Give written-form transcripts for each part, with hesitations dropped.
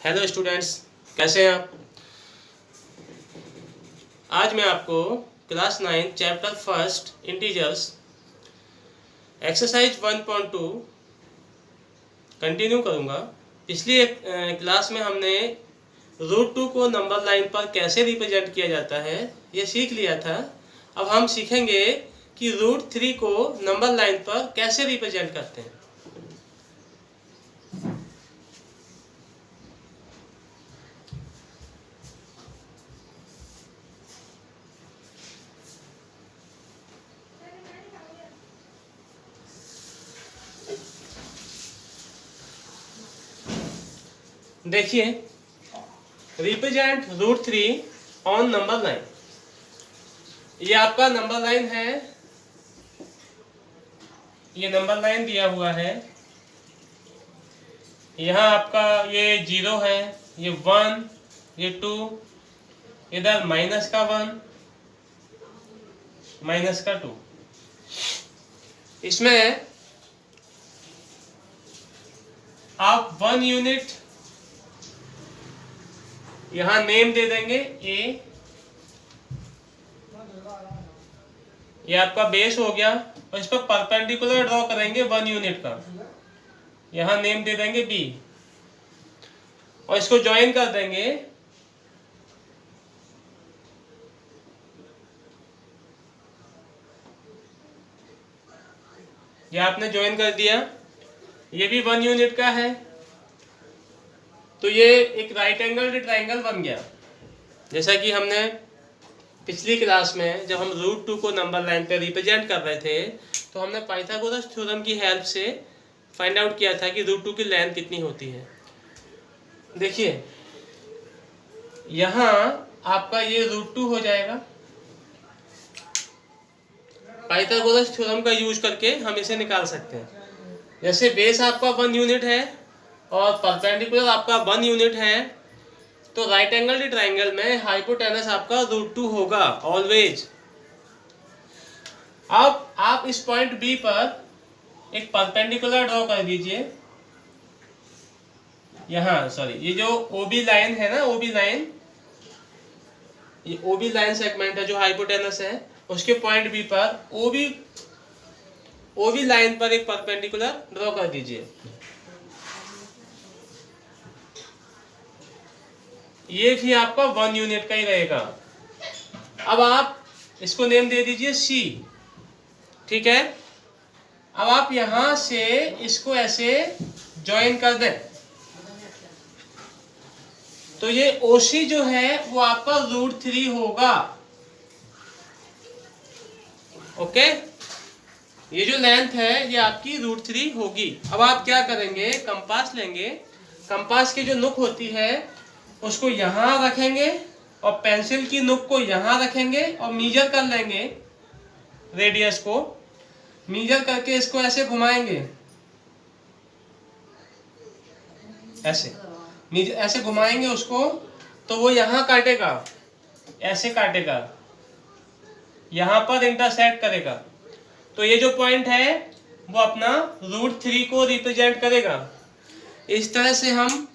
Hello students, कैसे हैं आप। आज मैं आपको class 9 chapter first integers exercise 1.2 continue करूंगा। पिछली क्लास में हमने √2 को नंबर लाइन पर कैसे रिप्रेजेंट किया जाता है ये सीख लिया था। अब हम सीखेंगे कि √3 को नंबर लाइन पर कैसे रिप्रेजेंट करते हैं। देखिए, रिप्रेजेंट √3 ऑन नंबर लाइन। ये आपका नंबर लाइन है, ये नंबर लाइन दिया हुआ है। यहाँ आपका ये 0 है, ये 1, ये 2, इधर माइनस का 1, माइनस का 2। इसमें आप 1 यूनिट यहाँ नेम दे देंगे ए, ये आपका बेस हो गया, और इस पर परपेंडिकुलर ड्रॉ करेंगे 1 यूनिट का। यहाँ नेम दे देंगे बी, और इसको ज्वाइन कर देंगे ये आपने ज्वाइन कर दिया। ये भी 1 यूनिट का है, तो ये एक राइट एंगल ट्राइंगल बन गया। जैसा कि हमने पिछली क्लास में जब हम √2 को नंबर लाइन पे रिप्रेजेंट कर रहे थे, तो हमने पाइथागोरस थ्योरम की हेल्प से फाइंड आउट किया था कि √2 की लेंथ कितनी होती है। देखिए, यहाँ आपका ये √2 हो जाएगा। पाइथागोरस थ्योरम का यूज करके हम इसे निकाल सकते हैं। जैसे बेस आपका 1 यूनिट है और परपेंडिकुलर आपका 1 यूनिट है, तो राइट एंगल ट्राइंगल में हाइपोटेनस आपका √2 होगा ऑलवेज। अब आप इस पॉइंट बी पर एक परपेंडिकुलर ड्रॉ कर दीजिए। यहाँ सॉरी, ये जो ओबी लाइन है ना, ओबी लाइन, ये ओबी लाइन सेगमेंट है जो हाइपोटेनस है, उसके पॉइंट बी पर ओबी लाइन पर एक परपेंडिकुलर ड्रॉ कर दीजिए। ये भी आपका 1 यूनिट का ही रहेगा। अब आप इसको नेम दे दीजिए सी, ठीक है। अब आप यहां से इसको ऐसे ज्वाइन कर दें, तो ये ओसी जो है वो आपका √3 होगा। ओके, ये जो लेंथ है ये आपकी √3 होगी। अब आप क्या करेंगे, कंपास लेंगे, कंपास की जो नुक होती है उसको यहां रखेंगे, और पेंसिल की नुक को यहां रखेंगे, और मीजर कर लेंगे रेडियस को। मीजर करके इसको ऐसे घुमाएंगे, ऐसे घुमाएंगे उसको, तो वो यहां काटेगा, ऐसे काटेगा, यहां पर इंटरसेक्ट करेगा। तो ये जो पॉइंट है वो अपना √3 को रिप्रेजेंट करेगा। इस तरह से हम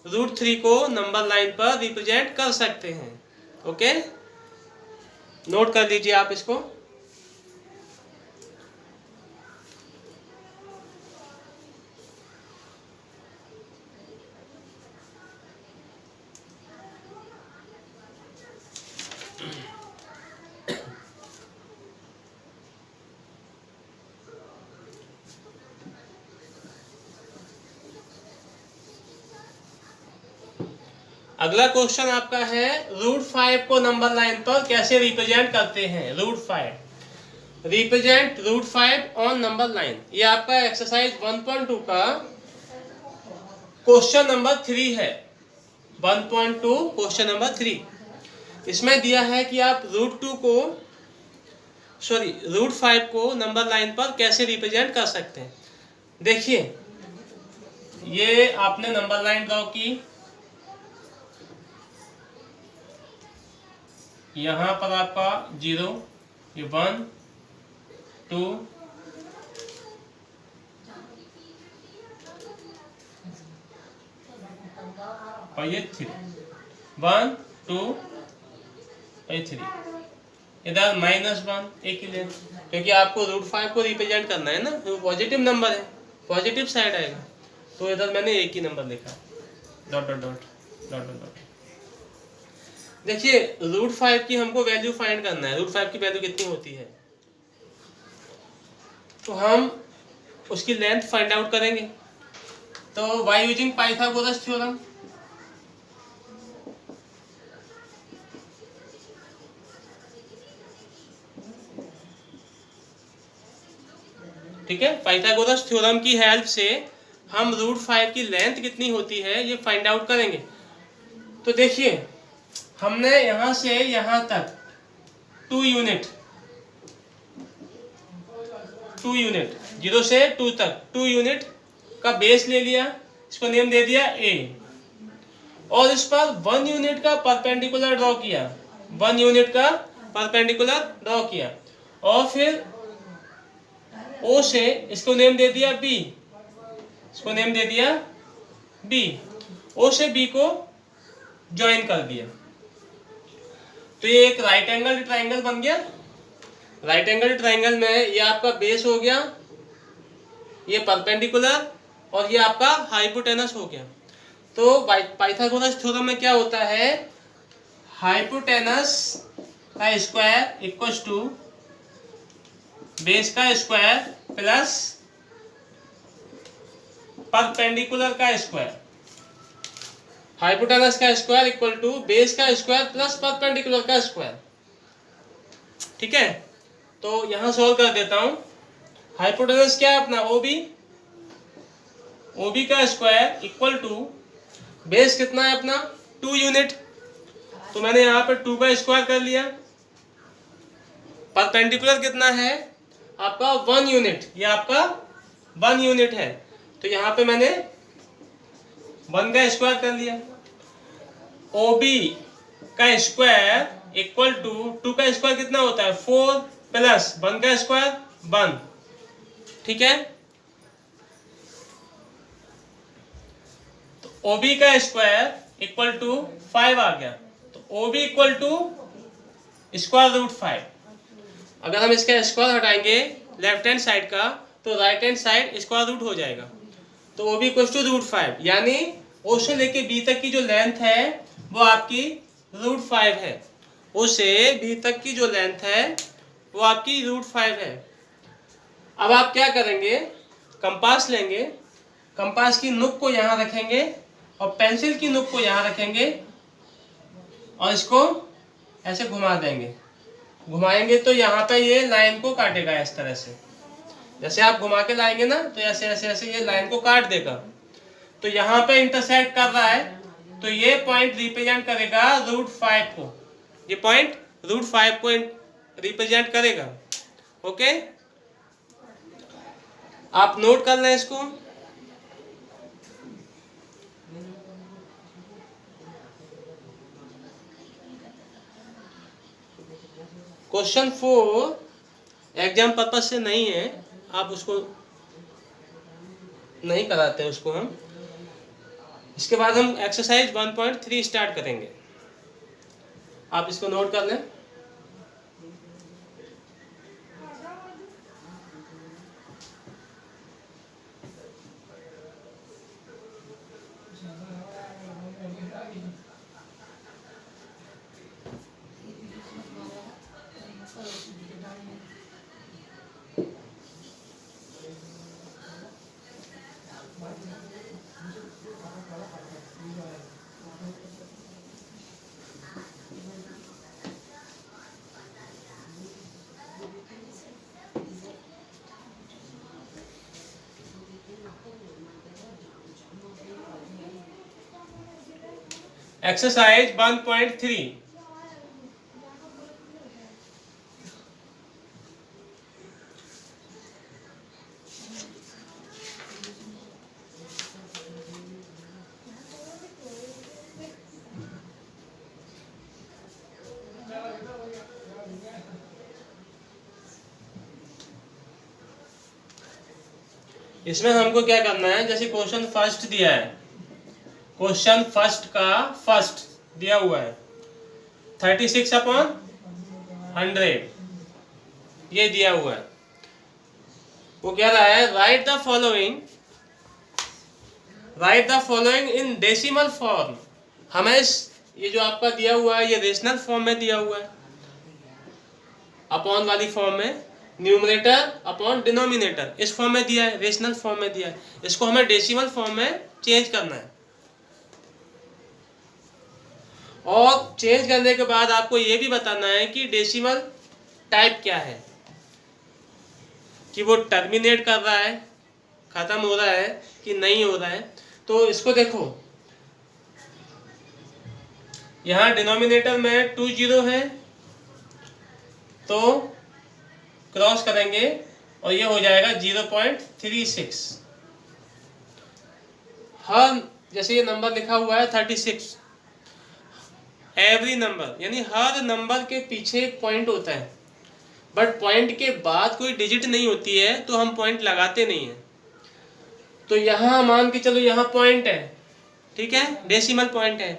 √3 को नंबर लाइन पर रिप्रेजेंट कर सकते हैं। ओके, नोट कर लीजिए आप इसको। अगला क्वेश्चन आपका है, √5 को नंबर लाइन पर कैसे रिप्रेजेंट करते हैं। √5 रिप्रेजेंट √5 ऑन नंबर लाइन। ये आपका एक्सरसाइज 1.2 का क्वेश्चन नंबर 3 है। 1.2 क्वेश्चन नंबर 3। इसमें दिया है कि आप √5 को नंबर लाइन पर कैसे रिप्रेजेंट कर सकते हैं। देखिए, ये आपने नंबर लाइन ड्रॉ की, यहाँ पर आपका 0, ये 1, 2, और ये 3, 1 2 ये 3, इधर -1 एक ही लेंथ, क्योंकि आपको √5 को रिप्रेजेंट करना है ना, वो पॉजिटिव नंबर है, पॉजिटिव साइड आएगा, तो इधर मैंने एक ही नंबर लिखा, dot dot dot dot dot dot. देखिए √5 की हमको वैल्यू फाइंड करना है, √5 की वैल्यू कितनी होती है, तो हम उसकी लेंथ फाइंड आउट करेंगे। तो बाय यूजिंग पाइथागोरस थ्योरम, ठीक है, पाइथागोरस थ्योरम की हेल्प से हम √5 की लेंथ कितनी होती है ये फाइंड आउट करेंगे। तो देखिए हमने यहां से यहां तक 2 यूनिट 0 से 2 तक 2 यूनिट का बेस ले लिया, इसको नेम दे दिया A, और इस पर 1 यूनिट का परपेंडिकुलर ड्रॉ किया, 1 यूनिट का परपेंडिकुलर ड्रॉ किया, और फिर O से इसको नेम दे दिया B, इसको नेम दे दिया B, O से B को ज्वाइन कर दिया, तो ये एक राइट एंगल ट्राइंगल बन गया। राइट एंगल ट्राइंगल में ये आपका बेस हो गया, ये परपेंडिकुलर, और ये आपका हाइपोटेनस हो गया। तो पाइथागोरस थ्योरम में क्या होता है, हाइपोटेनस का स्क्वायर इक्वल्स टू बेस का स्क्वायर प्लस परपेंडिकुलर का स्क्वायर, हाइपोटेनस का स्क्वायर इक्वल टू बेस का स्क्वायर प्लस परपेंडिकुलर का स्क्वायर, ठीक है। तो यहां सॉल्व कर देता हूं। हाइपोटेनस क्या है अपना OB का स्क्वायर इक्वल टू बेस कितना है अपना 2 यूनिट, तो मैंने यहाँ पे 2 का स्क्वायर कर लिया, परपेंडिकुलर कितना है आपका 1 यूनिट, ये आपका 1 यूनिट है, तो यहाँ पे मैंने 1 का स्क्वायर कर लिया। OB का स्क्वायर इक्वल टू 2 का स्क्वायर कितना होता है 4 प्लस 1 का स्क्वायर 1, ठीक है। तो OB का स्क्वायर इक्वल टू 5 आ गया, तो OB इक्वल टू √5। अगर हम इसका स्क्वायर हटाएंगे लेफ्ट हैंड साइड का, तो right hand side square root हो जाएगा, तो OB इक्वल टू √5, यानी O से लेके B तक की जो लेंथ है वो आपकी √5 है, O से B तक की जो लेंथ है वो आपकी √5 है। अब आप क्या करेंगे, कंपास लेंगे, कंपास की नुक को यहाँ रखेंगे और पेंसिल की नुक को यहाँ रखेंगे और इसको ऐसे घुमा देंगे, घुमाएंगे तो यहाँ पे ये लाइन को काटेगा इस तरह से, जैसे आप घुमा के लाएंगे ना तो ऐसे ऐसे ऐसे ये लाइन को काट देगा। तो यहाँ पे इंटरसेक्ट कर रहा है, तो ये पॉइंट रिप्रेजेंट करेगा √5 को, ये पॉइंट √5 को रिप्रेजेंट करेगा, ओके। आप नोट कर लें इसको। क्वेश्चन 4 एग्जाम पर्पज से नहीं है, आप उसको नहीं कराते उसको हम। इसके बाद हम एक्सरसाइज 1.3 स्टार्ट करेंगे, आप इसको नोट कर लें। एक्सरसाइज 1.3, इसमें हमको क्या करना है, जैसे क्वेश्चन फर्स्ट दिया है, क्वेश्चन फर्स्ट का फर्स्ट दिया हुआ है 36/100 ये दिया हुआ है। वो कह रहा है right the following in decimal form. हमें ये जो आपका दिया हुआ है ये रेशनल फॉर्म में दिया हुआ है, अपॉन वाली फॉर्म में, न्यूमरेटर अपॉन डिनोमिनेटर इस फॉर्म में दिया है, रेशनल फॉर्म में दिया है। इसको हमें डेसिमल फॉर्म में चेंज करना है। और चेंज करने के बाद आपको ये भी बताना है कि डेसिमल टाइप क्या है, कि वो टर्मिनेट कर रहा है, खत्म हो रहा है कि नहीं हो रहा है। तो इसको देखो, यहाँ डिनोमिनेटर में 2 0 है तो क्रॉस करेंगे और ये हो जाएगा 0.36। हर जैसे ये नंबर लिखा हुआ है 36, एवरी नंबर यानी हर नंबर के पीछे एक पॉइंट होता है, बट पॉइंट के बाद कोई डिजिट नहीं होती है तो हम पॉइंट लगाते नहीं है। तो यहाँ मान के चलो यहाँ पॉइंट है, ठीक है, डेसिमल पॉइंट है।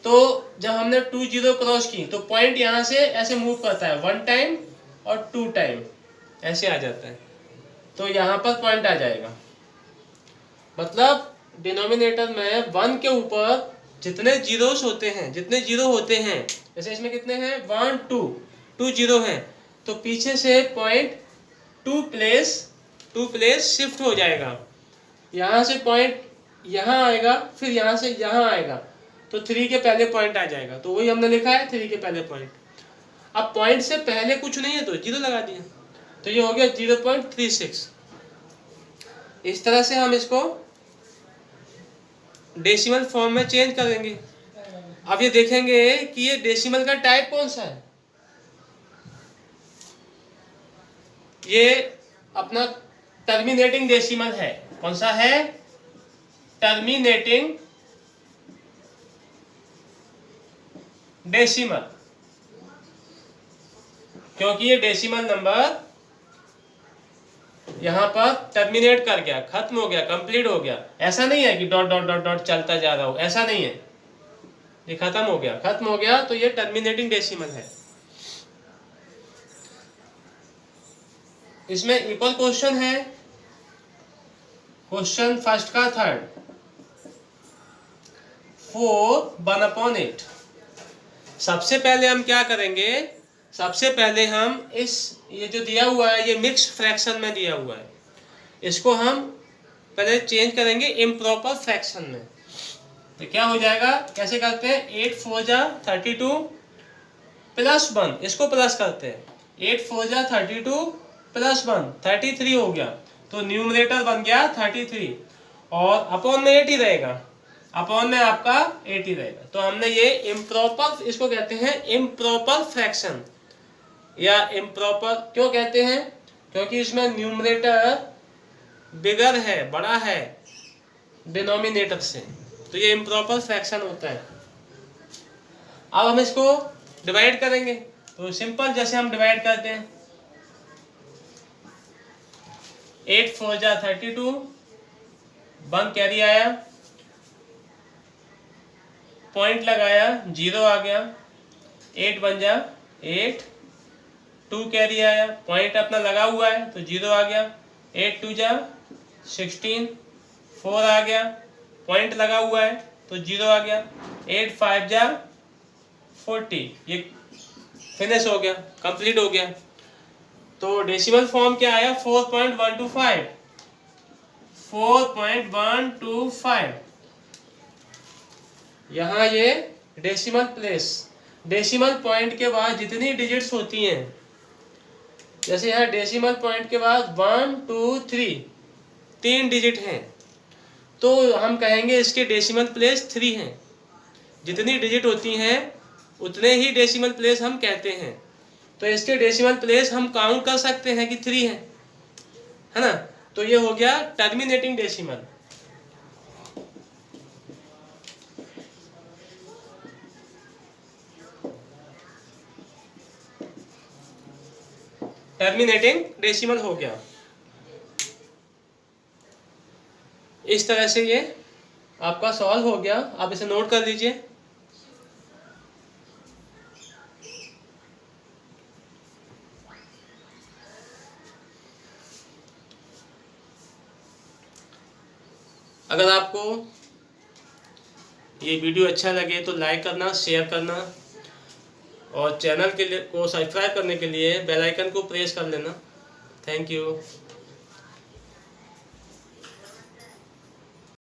तो जब हमने 2 0 क्रॉस की तो पॉइंट यहाँ से ऐसे मूव करता है 1 टाइम और 2 टाइम ऐसे आ जाता है, तो यहाँ पर पॉइंट आ जाएगा। मतलब डिनोमिनेटर में 1 के ऊपर जितने जीरोस होते हैं, जितने जीरो होते हैं, जैसे इसमें कितने हैं 1 2 जीरो हैं, तो पीछे से पॉइंट 2 प्लेस शिफ्ट हो जाएगा। यहाँ से पॉइंट यहाँ आएगा, फिर यहाँ से यहाँ आएगा, तो 3 के पहले पॉइंट आ जाएगा। तो वही हमने लिखा है 3 के पहले पॉइंट। अब पॉइंट से पहले कुछ नहीं है तो 0 लगा दिया, तो ये हो गया 0.36। इस तरह से हम इसको डेसिमल फॉर्म में चेंज करेंगे। अब ये देखेंगे कि ये डेसिमल का टाइप कौन सा है। ये अपना टर्मिनेटिंग डेसिमल है। कौन सा है? टर्मिनेटिंग डेसिमल, क्योंकि ये डेसिमल नंबर यहां पर टर्मिनेट कर गया, खत्म हो गया, कंप्लीट हो गया। ऐसा नहीं है कि डॉट डॉट डॉट डॉट चलता जा रहा हो, ऐसा नहीं है। ये खत्म हो गया तो ये टर्मिनेटिंग डेसिमल है। इसमें इक्वल क्वेश्चन है, क्वेश्चन फर्स्ट का थर्ड 4 1/8। सबसे पहले हम क्या करेंगे, सबसे पहले हम ये जो दिया हुआ है ये मिक्स फ्रैक्शन में दिया हुआ है, इसको हम पहले चेंज करेंगे इम्प्रॉपर फ्रैक्शन में। तो क्या हो जाएगा, कैसे करते हैं, 8 4 जा 32 प्लस 1, इसको प्लस करते हैं। 8 4 जा 32 प्लस 1 33 हो गया, तो न्यूमरेटर बन गया 33 और अपॉन में 8 ही रहेगा, अपॉन में आपका 8 ही रहेगा। तो हमने ये इम्प्रॉपर, इसको कहते हैं इम्प्रॉपर फ्रैक्शन या इम्प्रॉपर। क्यों कहते हैं? क्योंकि इसमें न्यूमरेटर बिगर है, बड़ा है डिनोमिनेटर से, तो ये इम्प्रॉपर फ्रैक्शन होता है। अब हम इसको डिवाइड करेंगे, तो सिंपल जैसे हम डिवाइड करते हैं, 8 4 जा 32, 1 कैरी आया, पॉइंट लगाया 0 आ गया, 8 बन जा 8, 2 कैरी आया, पॉइंट अपना लगा हुआ है तो 0 आ गया, 8 2 जा 16, 4 आ गया, पॉइंट लगा हुआ है तो 0 आ गया, 8 5 जा 40, ये फिनिश हो गया, कंप्लीट हो गया। तो डेसिमल फॉर्म क्या आया, 4.125, 4.125। यहाँ ये डेसिमल प्लेस, डेसिमल पॉइंट के बाद जितनी डिजिट्स होती हैं, जैसे यहाँ डेसिमल पॉइंट के बाद 1 2 3 3 डिजिट हैं, तो हम कहेंगे इसके डेसिमल प्लेस 3 हैं। जितनी डिजिट होती हैं उतने ही डेसिमल प्लेस हम कहते हैं। तो इसके डेसिमल प्लेस हम काउंट कर सकते हैं कि 3 है ना। तो ये हो गया टर्मिनेटिंग डेसिमल। टर्मिनेटिंग डेसिमल हो गया। इस तरह से ये आपका सॉल्व हो गया, आप इसे नोट कर लीजिए। अगर आपको ये वीडियो अच्छा लगे तो लाइक करना, शेयर करना और चैनल के लिए को सब्सक्राइब करने के लिए बेल आइकन को प्रेस कर लेना। Thank you.